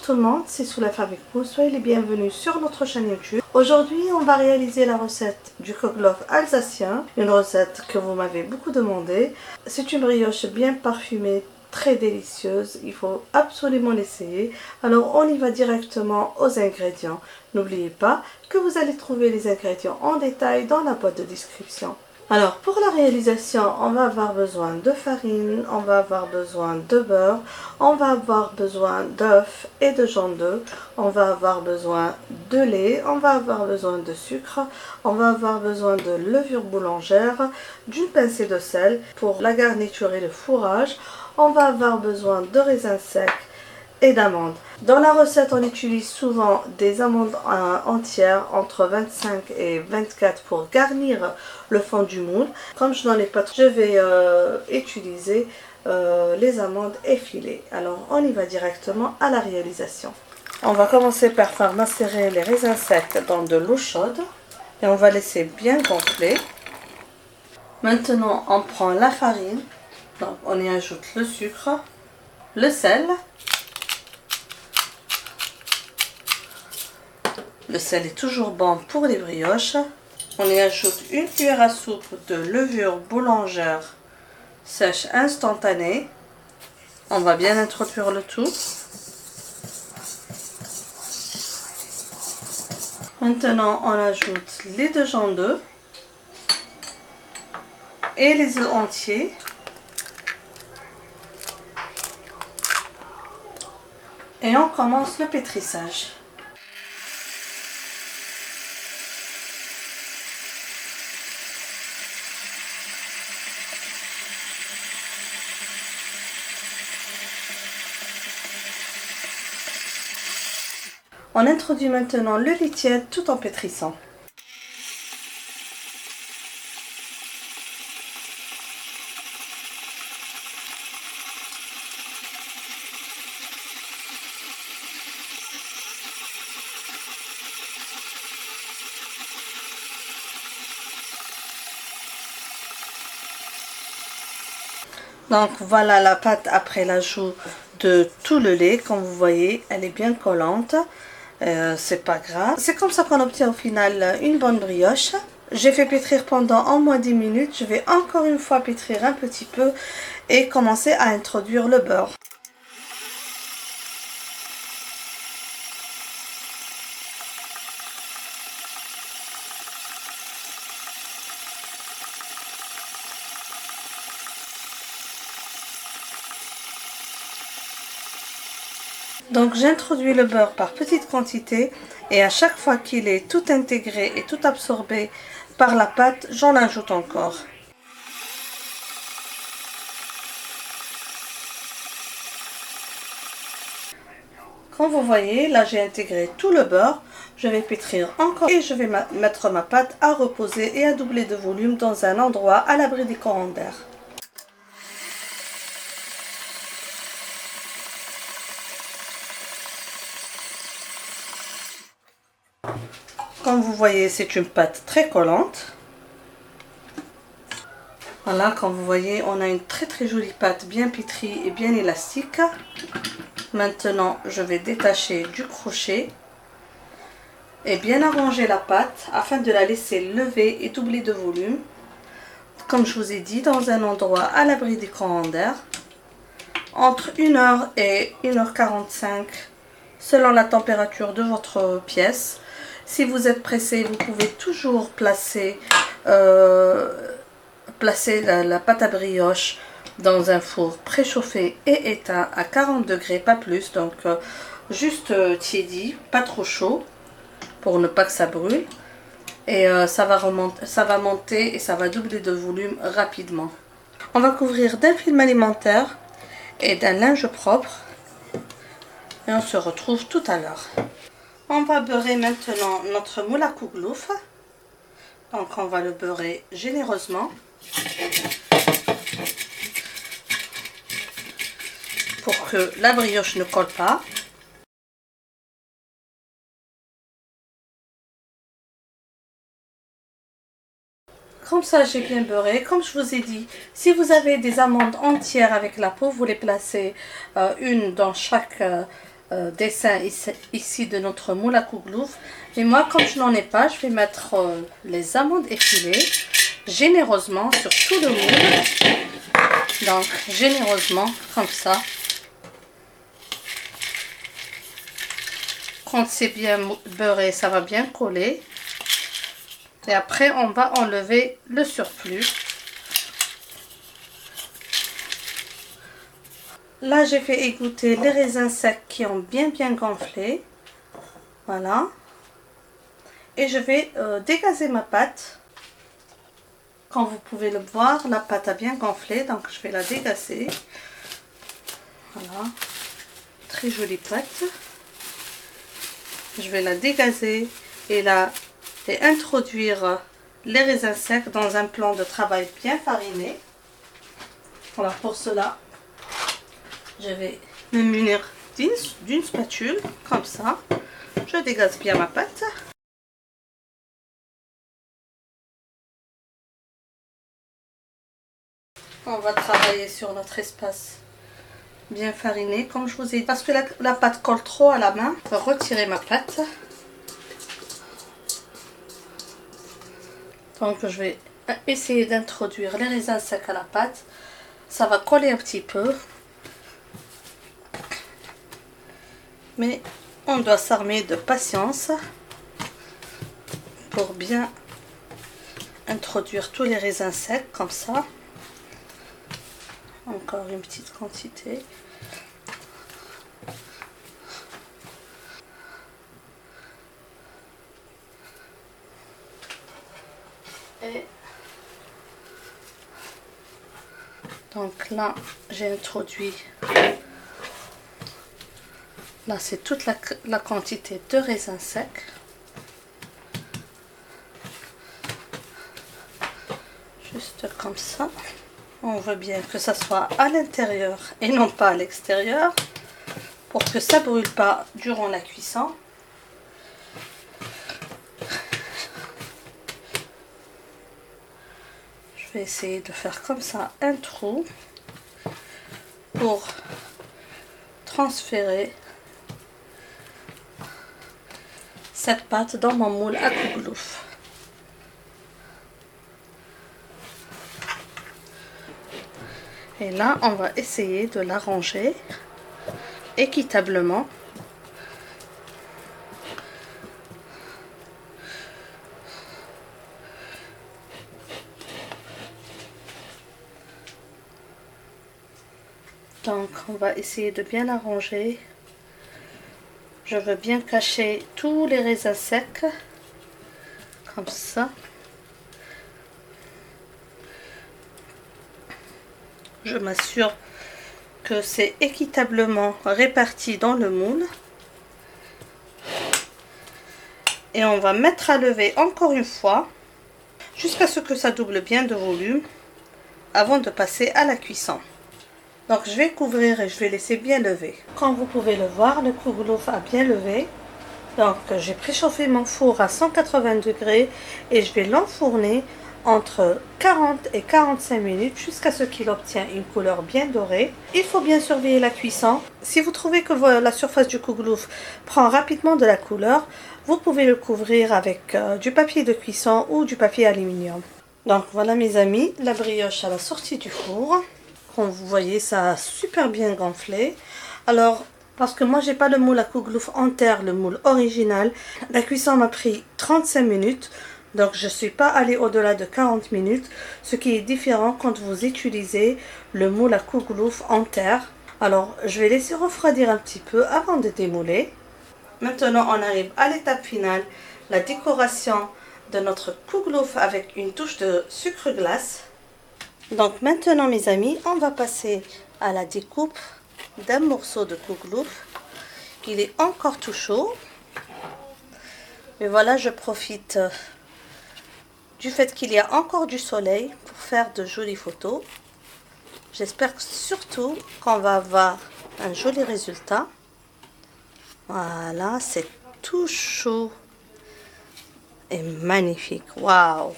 tout le monde, c'est Soulaf avec vous, soyez les bienvenus sur notre chaîne YouTube. Aujourd'hui, on va réaliser la recette du koglof alsacien, une recette que vous m'avez beaucoup demandé. C'est une brioche bien parfumée, très délicieuse, il faut absolument l'essayer. Alors on y va directement aux ingrédients. N'oubliez pas que vous allez trouver les ingrédients en détail dans la boîte de description. Alors pour la réalisation, on va avoir besoin de farine, on va avoir besoin de beurre, on va avoir besoin d'œufs et de jaune d'œuf, on va avoir besoin de lait, on va avoir besoin de sucre, on va avoir besoin de levure boulangère, d'une pincée de sel pour la garniture et le fourrage, on va avoir besoin de raisins secs et d'amandes. Dans la recette, on utilise souvent des amandes entières entre 25 et 24 pour garnir le fond du moule. Comme je n'en ai pas trop, je vais utiliser les amandes effilées. Alors on y va directement à la réalisation. On va commencer par faire macérer les raisins secs dans de l'eau chaude et on va laisser bien gonfler. Maintenant on prend la farine, donc on y ajoute le sucre, le sel. Le sel est toujours bon pour les brioches. On y ajoute une cuillère à soupe de levure boulangère sèche instantanée. On va bien introduire le tout. Maintenant, on ajoute les deux jaunes d'œufs et les œufs entiers. Et on commence le pétrissage. On introduit maintenant le lait tiède tout en pétrissant. Donc voilà la pâte après l'ajout de tout le lait. Comme vous voyez, elle est bien collante. C'est pas grave. C'est comme ça qu'on obtient au final une bonne brioche. J'ai fait pétrir pendant au moins 10 minutes. Je vais encore une fois pétrir un petit peu et commencer à introduire le beurre. Donc j'introduis le beurre par petites quantités et à chaque fois qu'il est tout intégré et tout absorbé par la pâte, j'en ajoute encore. Comme vous voyez, là j'ai intégré tout le beurre. Je vais pétrir encore et je vais mettre ma pâte à reposer et à doubler de volume dans un endroit à l'abri des courants d'air. Comme vous voyez, c'est une pâte très collante. Voilà, comme vous voyez, on a une très jolie pâte bien pétrie et bien élastique. Maintenant, je vais détacher du crochet et bien arranger la pâte afin de la laisser lever et doubler de volume. Comme je vous ai dit, dans un endroit à l'abri des courants d'air, entre 1h et 1h45, selon la température de votre pièce. Si vous êtes pressé, vous pouvez toujours placer la pâte à brioche dans un four préchauffé et éteint à 40 degrés, pas plus. Donc juste tiédi, pas trop chaud pour ne pas que ça brûle. Et ça va monter et ça va doubler de volume rapidement. On va couvrir d'un film alimentaire et d'un linge propre. Et on se retrouve tout à l'heure. On va beurrer maintenant notre moule à koglof. Donc on va le beurrer généreusement pour que la brioche ne colle pas. Comme ça, j'ai bien beurré. Comme je vous ai dit, si vous avez des amandes entières avec la peau, vous les placez une dans chaque dessin ici de notre moule à kouglouf. Mais moi, comme je n'en ai pas, je vais mettre les amandes effilées généreusement sur tout le moule. Donc, généreusement, comme ça. Quand c'est bien beurré, ça va bien coller. Et après, on va enlever le surplus. Là, j'ai fait égoutter les raisins secs qui ont bien gonflé. Voilà. Et je vais dégazer ma pâte. Comme vous pouvez le voir, la pâte a bien gonflé, donc je vais la dégazer. Voilà. Très jolie pâte. Je vais la dégazer et introduire les raisins secs dans un plan de travail bien fariné. Voilà, pour cela, je vais me munir d'une spatule, comme ça. Je dégaze bien ma pâte. On va travailler sur notre espace bien fariné, comme je vous ai dit. Parce que la pâte colle trop à la main, je vais retirer ma pâte. Donc je vais essayer d'introduire les raisins secs à la pâte. Ça va coller un petit peu. Mais on doit s'armer de patience pour bien introduire tous les raisins secs comme ça. Encore une petite quantité. Et donc là, j'ai introduit, là c'est toute la quantité de raisins secs. Juste comme ça. On veut bien que ça soit à l'intérieur et non pas à l'extérieur pour que ça ne brûle pas durant la cuisson. Je vais essayer de faire comme ça un trou pour transférer cette pâte dans mon moule à kouglouf. Et là, on va essayer de l'arranger équitablement. Donc, on va essayer de bien l'arranger. Je veux bien cacher tous les raisins secs, comme ça. Je m'assure que c'est équitablement réparti dans le moule. Et on va mettre à lever encore une fois, jusqu'à ce que ça double bien de volume, avant de passer à la cuisson. Donc je vais couvrir et je vais laisser bien lever. Comme vous pouvez le voir, le kouglouf a bien levé. Donc j'ai préchauffé mon four à 180 degrés et je vais l'enfourner entre 40 et 45 minutes jusqu'à ce qu'il obtienne une couleur bien dorée. Il faut bien surveiller la cuisson. Si vous trouvez que la surface du kouglouf prend rapidement de la couleur, vous pouvez le couvrir avec du papier de cuisson ou du papier aluminium. Donc voilà mes amis, la brioche à la sortie du four. Comme vous voyez, ça a super bien gonflé. Alors, parce que moi j'ai pas le moule à kouglouf en terre, le moule original, la cuisson m'a pris 35 minutes. Donc je ne suis pas allée au-delà de 40 minutes, ce qui est différent quand vous utilisez le moule à kouglouf en terre. Alors je vais laisser refroidir un petit peu avant de démouler. Maintenant on arrive à l'étape finale, la décoration de notre kouglouf avec une touche de sucre glace. Donc maintenant mes amis, on va passer à la découpe d'un morceau de kouglouf. Il est encore tout chaud. Mais voilà, je profite du fait qu'il y a encore du soleil pour faire de jolies photos. J'espère surtout qu'on va avoir un joli résultat. Voilà, c'est tout chaud et magnifique. Waouh!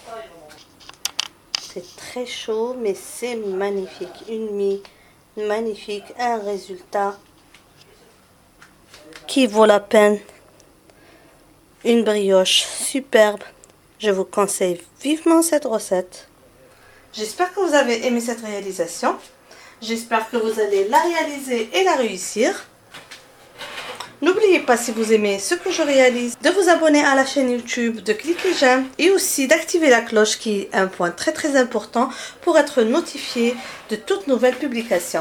C'est très chaud, mais c'est magnifique. Une mie magnifique, un résultat qui vaut la peine. Une brioche superbe. Je vous conseille vivement cette recette. J'espère que vous avez aimé cette réalisation. J'espère que vous allez la réaliser et la réussir. N'oubliez pas, si vous aimez ce que je réalise, de vous abonner à la chaîne YouTube, de cliquer j'aime et aussi d'activer la cloche qui est un point très important pour être notifié de toute nouvelle publication.